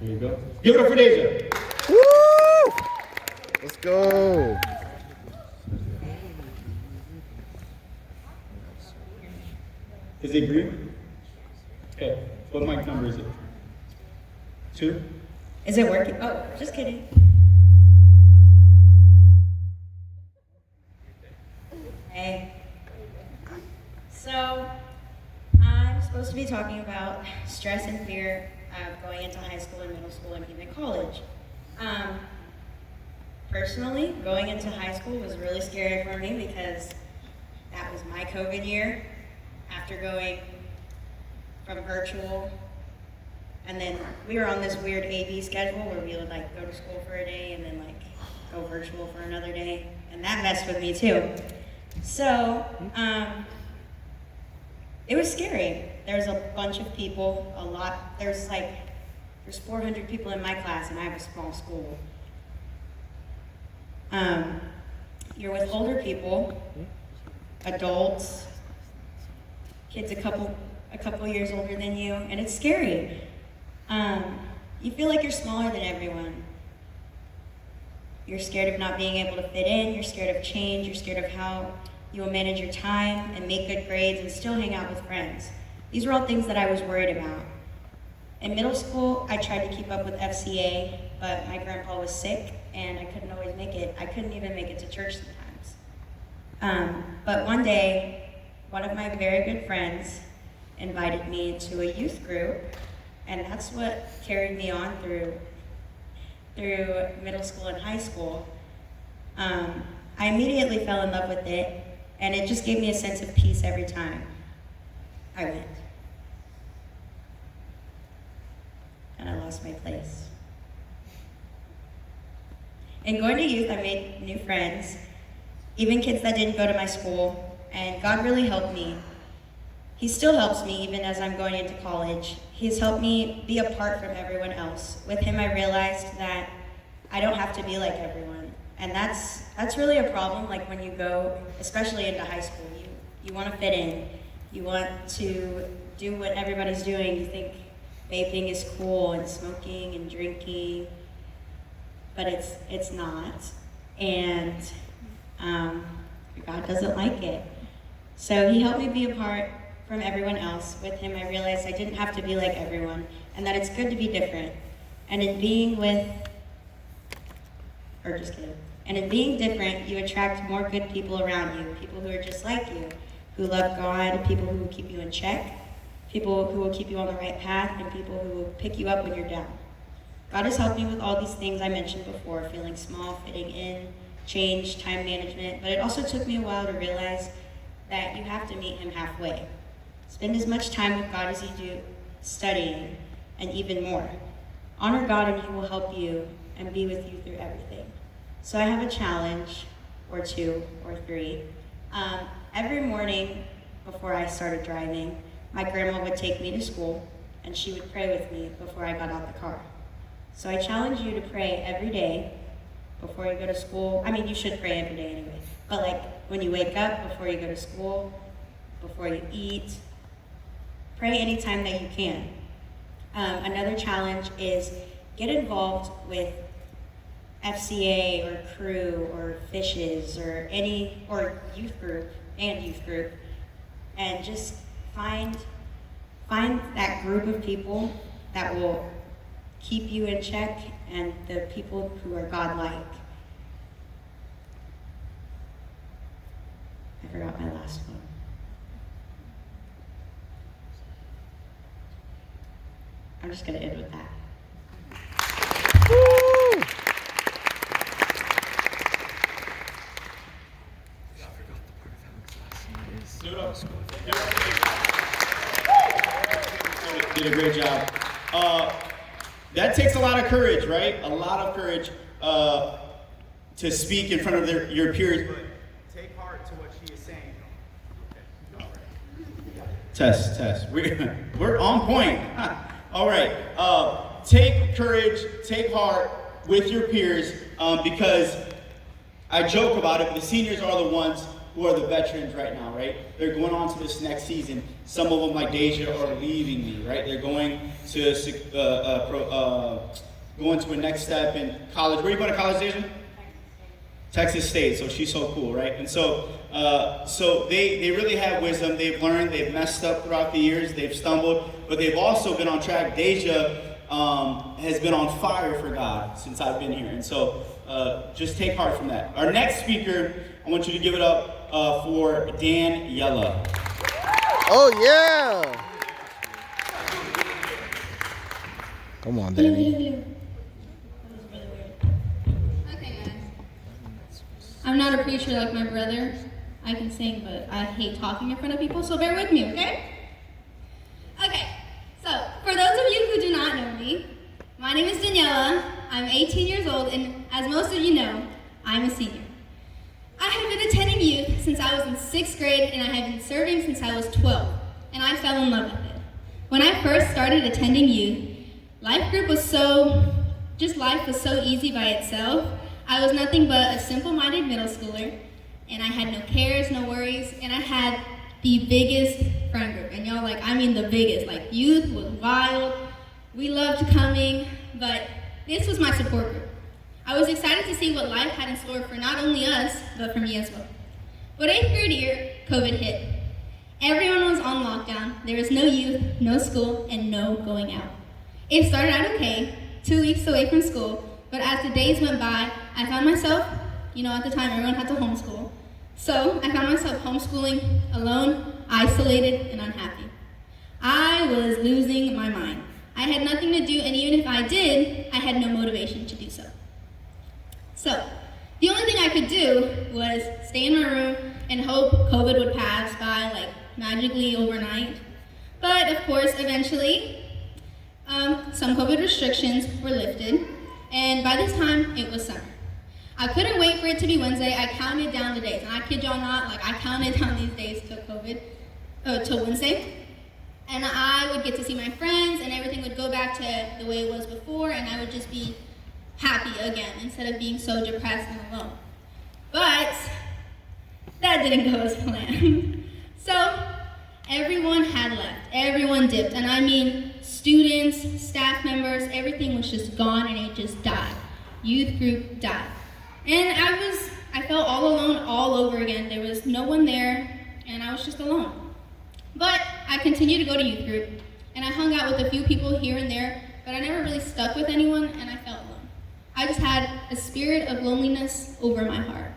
There you go. Give it up for Deja. Woo! Let's go. Is it green? Okay. What mic number is it? 2? Is it working? Oh, just kidding. Hey. So, I'm supposed to be talking about stress and fear of going into high school and middle school and even college. Personally, going into high school was really scary for me because that was my COVID year. After going from virtual, and then we were on this weird A-B schedule where we would like go to school for a day and then like go virtual for another day, and that messed with me too. So, it was scary. There's a bunch of people, there's 400 people in my class and I have a small school. You're with older people, adults, kids a couple years older than you, and it's scary. You feel like you're smaller than everyone. You're scared of not being able to fit in, you're scared of change, you're scared of how you will manage your time and make good grades and still hang out with friends. These were all things that I was worried about. In middle school, I tried to keep up with FCA, but my grandpa was sick and I couldn't always make it. I couldn't even make it to church sometimes. But one day, one of my very good friends invited me to a youth group, and that's what carried me on through middle school and high school. I immediately fell in love with it, and it just gave me a sense of peace every time I went. And I lost my place. In going to youth, I made new friends, even kids that didn't go to my school, and God really helped me. He still helps me even as I'm going into college. He's helped me be apart from everyone else. With him, I realized that I don't have to be like everyone. And that's really a problem, like when you go, especially into high school, you want to fit in. You want to do what everybody's doing. You think vaping is cool and smoking and drinking, but it's not. And God doesn't like it. So he helped me be apart from everyone else. With him, I realized I didn't have to be like everyone, and that it's good to be different. And in being different, you attract more good people around you, people who are just like you, who love God, people who will keep you in check, people who will keep you on the right path, and people who will pick you up when you're down. God has helped me with all these things I mentioned before, feeling small, fitting in, change, time management, but it also took me a while to realize that you have to meet him halfway. Spend as much time with God as you do studying, and even more. Honor God and he will help you and be with you through everything. So I have a challenge, or 2, or 3. Every morning before I started driving, my grandma would take me to school and she would pray with me before I got out the car. So I challenge you to pray every day before you go to school. I mean, you should pray every day anyway, but like when you wake up, before you go to school, before you eat, pray anytime that you can. Another challenge is get involved with FCA or crew or fishes or youth group, and just find that group of people that will keep you in check and the people who are God-like. I forgot my last one. I'm just going to end with that. Woo! Did a great job. That takes a lot of courage, right? A lot of courage to speak in front of your peers. But take heart to what she is saying. Test. We're on point. All right. Take courage, take heart with your peers, because I joke about it, but the seniors are the ones who are the veterans right now, right? They're going on to this next season. Some of them, like Deja, are leaving me, right? They're going to going to a next step in college. Where are you going to college, Deja? Texas State. So she's so cool, right? And so they really have wisdom. They've learned. They've messed up throughout the years. They've stumbled, but they've also been on track. Deja has been on fire for God since I've been here. And so just take heart from that. Our next speaker, I want you to give it up for Daniela. Oh, yeah. Come on, Danny. Okay, guys. I'm not a preacher like my brother. I can sing, but I hate talking in front of people, so bear with me, okay? Okay, so for those of you who do not know me, my name is Daniela. I'm 18 years old, and as most of you know, I'm a senior. I have been attending youth since I was in 6th grade, and I have been serving since I was 12, and I fell in love with it. When I first started attending youth, life was so easy by itself. I was nothing but a simple-minded middle schooler, and I had no cares, no worries, and I had the biggest friend group. And y'all, I mean the biggest. Youth was wild. We loved coming, but this was my support group. I was excited to see what life had in store for not only us, but for me as well. But 8th grade year, COVID hit. Everyone was on lockdown. There was no youth, no school, and no going out. It started out okay, 2 weeks away from school, but as the days went by, I found myself, at the time everyone had to homeschool, so I found myself homeschooling, alone, isolated, and unhappy. I was losing my mind. I had nothing to do, and even if I did, I had no motivation to do so. So, the only thing I could do was stay in my room and hope COVID would pass by, magically overnight. But, of course, eventually, some COVID restrictions were lifted, and by this time, it was summer. I couldn't wait for it to be Wednesday. I counted down the days, and I kid y'all not, I counted down these days till Wednesday, and I would get to see my friends, and everything would go back to the way it was before, and I would just be happy again, instead of being so depressed and alone. But that didn't go as planned. So, everyone had left, everyone dipped, and I mean students, staff members, everything was just gone, and it just died. Youth group died. And I felt all alone all over again. There was no one there, and I was just alone. But I continued to go to youth group, and I hung out with a few people here and there, but I never really stuck with anyone, and I felt alone. I just had a spirit of loneliness over my heart.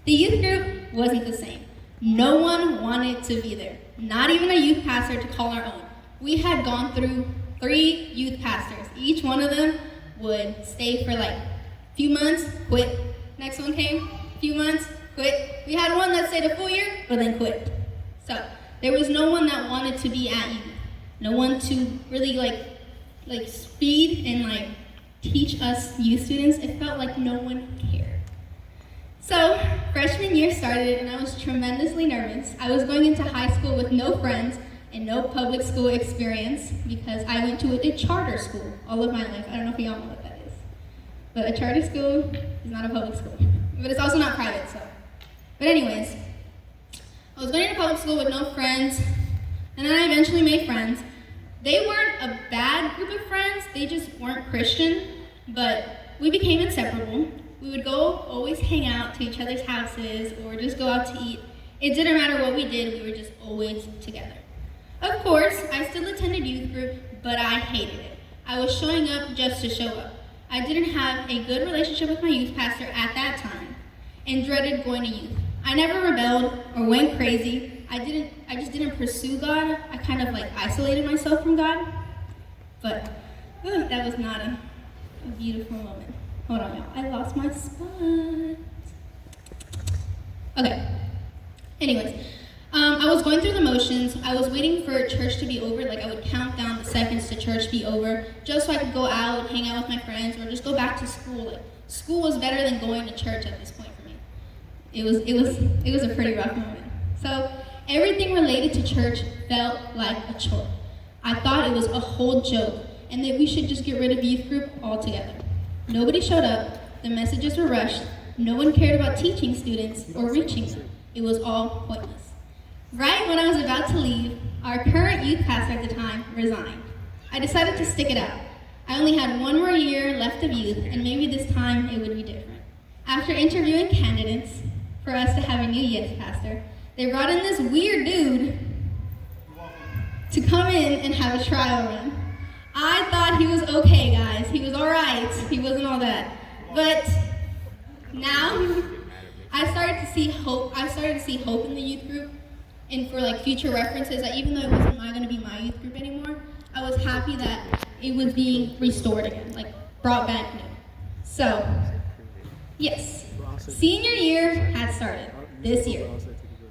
The youth group wasn't the same. No one wanted to be there, not even a youth pastor to call our own. We had gone through 3 youth pastors. Each one of them would stay for a few months, quit. Next one came, few months, quit. We had one that stayed a full year, but then quit. So there was no one that wanted to be at youth. No one to really speed and teach us youth students. It felt like no one cared. So freshman year started, and I was tremendously nervous. I was going into high school with no friends and no public school experience because I went to a charter school all of my life. I don't know if y'all know what that is. But a charter school is not a public school. But it's also not private, so. But anyways, I was going to public school with no friends, and then I eventually made friends. They weren't a bad group of friends, they just weren't Christian, but we became inseparable. We would always hang out to each other's houses or just go out to eat. It didn't matter what we did, we were just always together. Of course, I still attended youth group, but I hated it. I was showing up just to show up. I didn't have a good relationship with my youth pastor at that time and dreaded going to youth. I never rebelled or went crazy. I just didn't pursue God. I kind of isolated myself from God. But that was not a beautiful moment. Hold on, y'all. I lost my spot. Okay. Anyways, I was going through the motions. I was waiting for church to be over. I would count down the seconds to church be over, just so I could go out, hang out with my friends, or just go back to school. School was better than going to church at this point for me. It was a pretty rough moment. So everything related to church felt like a chore. I thought it was a whole joke, and that we should just get rid of youth group altogether. Nobody showed up. The messages were rushed. No one cared about teaching students or reaching them. It was all pointless. Right when I was about to leave, our current youth pastor at the time resigned. I decided to stick it out. I only had one more year left of youth, and maybe this time it would be different. After interviewing candidates for us to have a new youth pastor, they brought in this weird dude to come in and have a trial run. I thought he was okay, guys. He was all right. He wasn't all that. But now I started to see hope. I started to see hope in the youth group, and for like future references, that even though it wasn't going to be my youth group anymore, I was happy that it was being restored again, like brought back new. So, yes, senior year had started this year.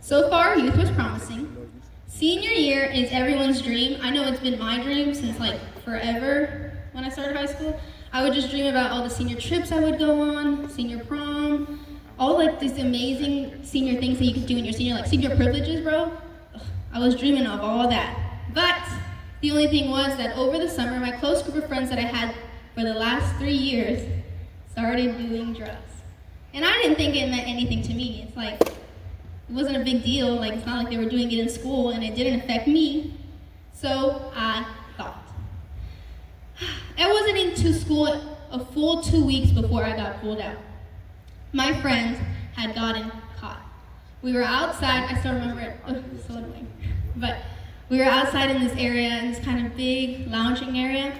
So far, youth was promising. Senior year is everyone's dream. I know it's been my dream since like forever when I started high school. I would just dream about all the senior trips I would go on, senior prom, all like these amazing senior things that you could do in your senior, like senior privileges, bro. Ugh, I was dreaming of all that. But the only thing was that over the summer, my close group of friends that I had for the last 3 years started doing drugs. And I didn't think it meant anything to me. It's like, it wasn't a big deal. Like, it's not like they were doing it in school and it didn't affect me. So I thought. I wasn't into school a full 2 weeks before I got pulled out. My friends had gotten caught. We were outside, I still remember it, so annoying. But we were outside in this area, in this kind of big lounging area,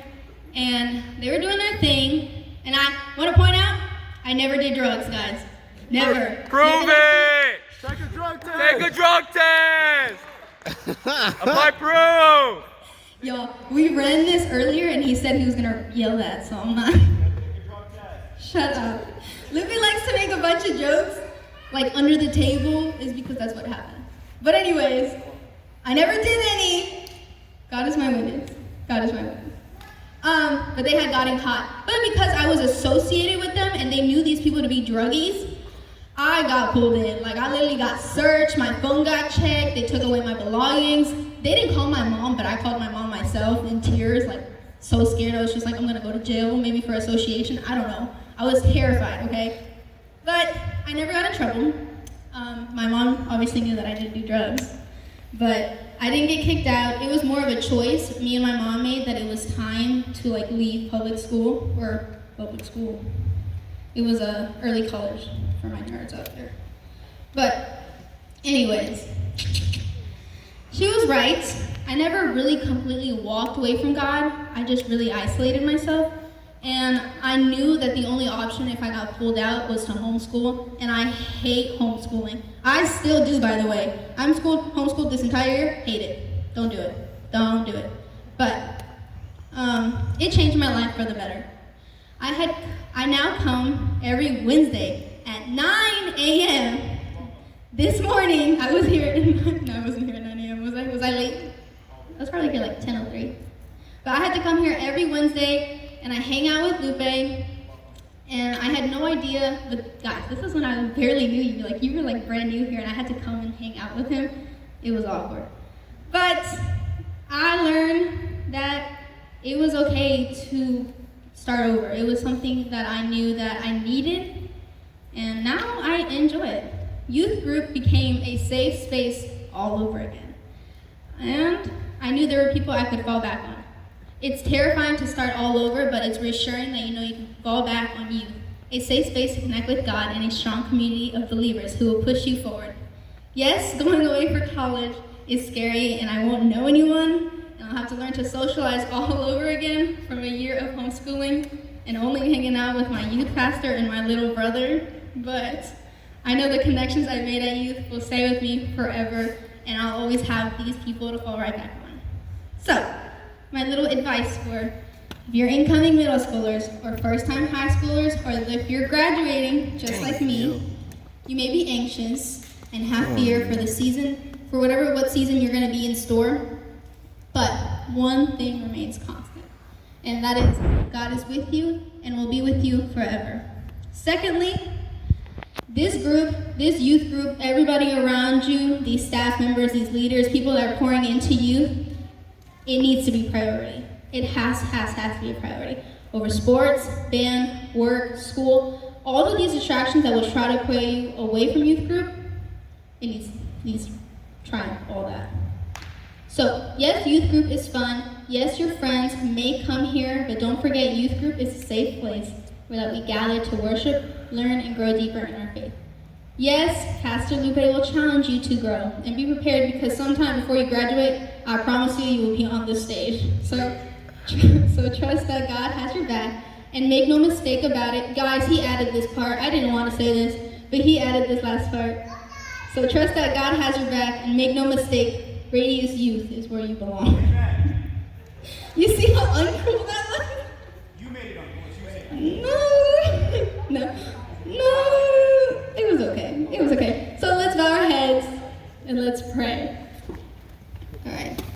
and they were doing their thing, and I want to point out, I never did drugs, guys. Never. Prove it! Take a drug test! Take a drug test! Apply proof! Yo, we ran this earlier, and he said he was gonna yell that, so I'm not. Shut up. Libby likes to make a bunch of jokes, like under the table, is because that's what happened. But anyways, I never did any. God is my witness. God is my witness. But they had gotten caught. But because I was associated with them and they knew these people to be druggies, I got pulled in. Like, I literally got searched, my phone got checked, they took away my belongings. They didn't call my mom, but I called my mom myself in tears, like, so scared. I was just like, I'm gonna go to jail, maybe for association, I don't know. I was terrified, okay? But I never got in trouble. My mom obviously knew that I didn't do drugs, but I didn't get kicked out. It was more of a choice me and my mom made that it was time to like leave public school. It was early college for my nerds out there. But anyways, she was right. I never really completely walked away from God. I just really isolated myself. And I knew that the only option if I got pulled out was to homeschool, and I hate homeschooling. I still do, by the way. I'm homeschooled this entire year, hate it. Don't do it. Don't do it. But it changed my life for the better. I now come every Wednesday at 9 a.m. This morning, I was here no, I wasn't here at 9 a.m. Was I late? I was probably here like 10:03. But I had to come here every Wednesday, and I hang out with Lupe, and I had no idea, but guys, this is when I barely knew you. Like, you were like brand new here, and I had to come and hang out with him. It was awkward. But I learned that it was okay to start over. It was something that I knew that I needed, and now I enjoy it. Youth group became a safe space all over again. And I knew there were people I could fall back on. It's terrifying to start all over, but it's reassuring that you know you can fall back on you. A safe space to connect with God and a strong community of believers who will push you forward. Yes, going away for college is scary, and I won't know anyone, and I'll have to learn to socialize all over again from a year of homeschooling and only hanging out with my youth pastor and my little brother. But I know the connections I made at youth will stay with me forever, and I'll always have these people to fall right back on. So, my little advice for if you're incoming middle schoolers or first-time high schoolers, or if you're graduating just like me, you may be anxious and have fear for the season, for what season you're going to be in store, but one thing remains constant, and that is God is with you and will be with you forever. Secondly, this youth group, everybody around you, these staff members, these leaders, people that are pouring into you, it needs to be priority. It has to be a priority. Over sports, band, work, school, all of these distractions that will try to pull you away from youth group, it needs trying all that. So, yes, youth group is fun. Yes, your friends may come here, but don't forget youth group is a safe place where we gather to worship, learn, and grow deeper in our faith. Yes, Pastor Lupe will challenge you to grow, and be prepared because sometime before you graduate, I promise you will be on this stage. So trust that God has your back, and make no mistake about it. Guys, he added this part. I didn't want to say this, but he added this last part. So trust that God has your back, and make no mistake, Radius Youth is where you belong. You see how uncool that